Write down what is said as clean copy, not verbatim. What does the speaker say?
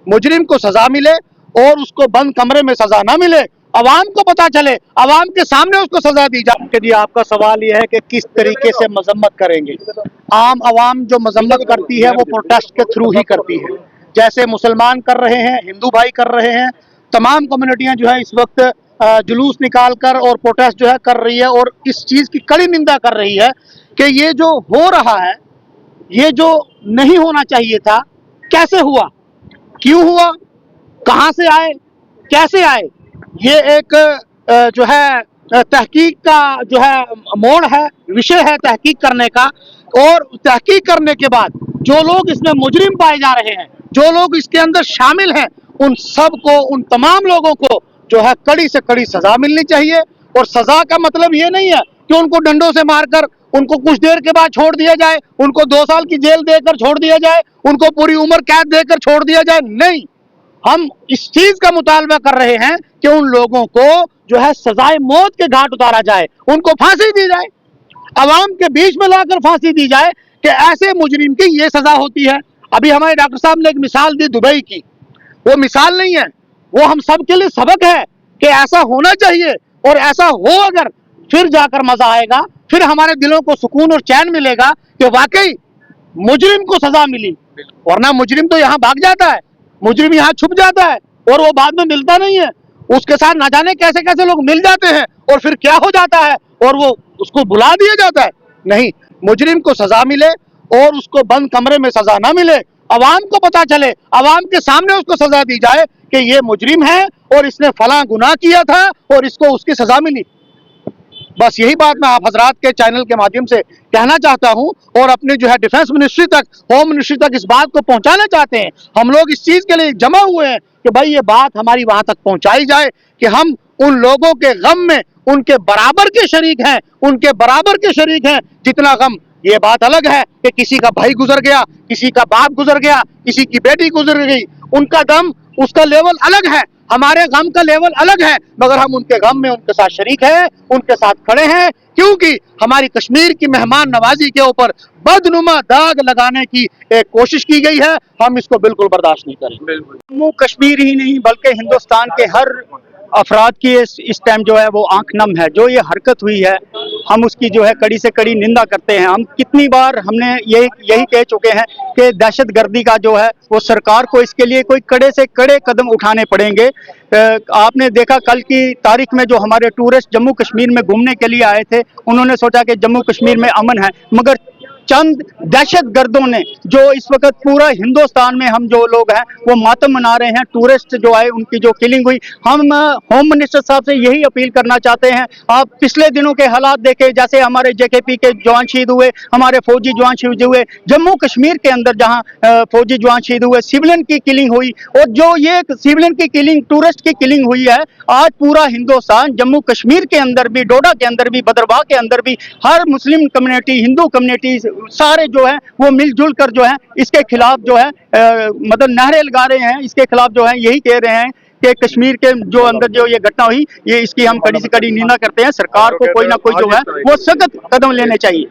मुजरिम को सजा मिले और उसको बंद कमरे में सजा ना मिले, अवाम को पता चले, अवाम के सामने उसको सजा दी जाए। कि आपका सवाल यह है कि किस तरीके से मजम्मत करेंगे। आम अवाम जो मजम्मत करती है वो प्रोटेस्ट के थ्रू ही करती है, जैसे मुसलमान कर रहे हैं, हिंदू भाई कर रहे हैं, तमाम कम्युनिटियां जो है इस वक्त जुलूस निकाल कर और प्रोटेस्ट जो है कर रही है और इस चीज़ की कड़ी निंदा कर रही है कि ये जो हो रहा है, ये जो नहीं होना चाहिए था, कैसे हुआ, क्यों हुआ, कहां से आए, कैसे आए। ये एक जो है तहकीक का जो है मोड़ है, विषय है तहकीक करने का। और तहकीक करने के बाद जो लोग इसमें मुजरिम पाए जा रहे हैं, जो लोग इसके अंदर शामिल हैं, उन सब को, उन तमाम लोगों को जो है कड़ी से कड़ी सजा मिलनी चाहिए। और सजा का मतलब ये नहीं है कि उनको डंडों से मारकर उनको कुछ देर के बाद छोड़ दिया जाए, उनको 2 साल की जेल देकर छोड़ दिया जाए, उनको पूरी उम्र कैद देकर छोड़ दिया जाए। नहीं, हम इस चीज का मुतालबा कर रहे हैं कि उन लोगों को जो है सजाए मौत के घाट उतारा जाए, उनको फांसी दी जाए, अवाम के बीच में लाकर फांसी दी जाए कि ऐसे मुजरिम की ये सजा होती है। अभी हमारे डॉक्टर साहब ने एक मिसाल दी दुबई की, वो मिसाल नहीं है, वो हम सब के लिए सबक है कि ऐसा होना चाहिए। और ऐसा हो अगर, फिर जाकर मजा आएगा, फिर हमारे दिलों को सुकून और चैन मिलेगा कि वाकई मुजरिम को सजा मिली। वरना मुजरिम तो यहाँ भाग जाता है, मुजरिम यहाँ छुप जाता है और वो बाद में मिलता नहीं है, उसके साथ ना जाने कैसे कैसे लोग मिल जाते हैं और फिर क्या हो जाता है और वो उसको बुला दिया जाता है। नहीं, मुजरिम को सजा मिले और उसको बंद कमरे में सजा ना मिले, अवाम को पता चले, अवाम के सामने उसको सजा दी जाए कि ये मुजरिम है और इसने फला गुनाह किया था और इसको उसकी सजा मिली। बस यही बात मैं आप हजरात के चैनल के माध्यम से कहना चाहता हूं और अपने जो है डिफेंस मिनिस्ट्री तक, होम मिनिस्ट्री तक इस बात को पहुंचाना चाहते हैं। हम लोग इस चीज के लिए जमा हुए हैं कि भाई ये बात हमारी वहां तक पहुंचाई जाए कि हम उन लोगों के गम में उनके बराबर के शरीक हैं, उनके बराबर के शरीक हैं जितना गम। ये बात अलग है कि किसी का भाई गुजर गया, किसी का बाप गुजर गया, किसी की बेटी गुजर गई, उनका गम, उसका लेवल अलग है, हमारे गम का लेवल अलग है, मगर हम उनके गम में उनके साथ शरीक हैं, उनके साथ खड़े हैं, क्योंकि हमारी कश्मीर की मेहमान नवाजी के ऊपर बदनुमा दाग लगाने की एक कोशिश की गई है। हम इसको बिल्कुल बर्दाश्त नहीं करेंगे। जम्मू कश्मीर ही नहीं बल्कि हिंदुस्तान के हर अफराद की इस टाइम जो है वो आंख नम है। जो ये हरकत हुई है, हम उसकी जो है कड़ी से कड़ी निंदा करते हैं। हम कितनी बार हमने यही कह चुके हैं कि दहशतगर्दी का जो है वो सरकार को इसके लिए कोई कड़े से कड़े कदम उठाने पड़ेंगे। आपने देखा कल की तारीख में जो हमारे टूरिस्ट जम्मू कश्मीर में घूमने के लिए आए थे, उन्होंने सोचा कि जम्मू कश्मीर में अमन है, मगर चंद दहशतगर्दों ने जो इस वक्त पूरा हिंदुस्तान में हम जो लोग हैं वो मातम मना रहे हैं। टूरिस्ट जो आए उनकी जो किलिंग हुई, हम होम मिनिस्टर साहब से यही अपील करना चाहते हैं। आप पिछले दिनों के हालात देखें, जैसे हमारे जेकेपी के जवान शहीद हुए, हमारे फौजी जवान शहीद हुए, जम्मू कश्मीर के अंदर जहां फौजी जवान शहीद हुए, सिविलियन की किलिंग हुई, और जो ये सिविलियन की किलिंग, टूरिस्ट की किलिंग हुई है, आज पूरा हिंदुस्तान, जम्मू कश्मीर के अंदर भी, डोडा के अंदर भी, भद्रवाह के अंदर भी, हर मुस्लिम कम्युनिटी, हिंदू कम्युनिटी सारे जो है वो मिलजुल कर जो है इसके खिलाफ जो है मतलब नारे लगा रहे हैं। इसके खिलाफ जो है यही कह रहे हैं कि कश्मीर के जो अंदर जो ये घटना हुई, ये इसकी हम कड़ी से कड़ी निंदा करते हैं। सरकार को कोई ना कोई जो है वो सख्त कदम लेने चाहिए।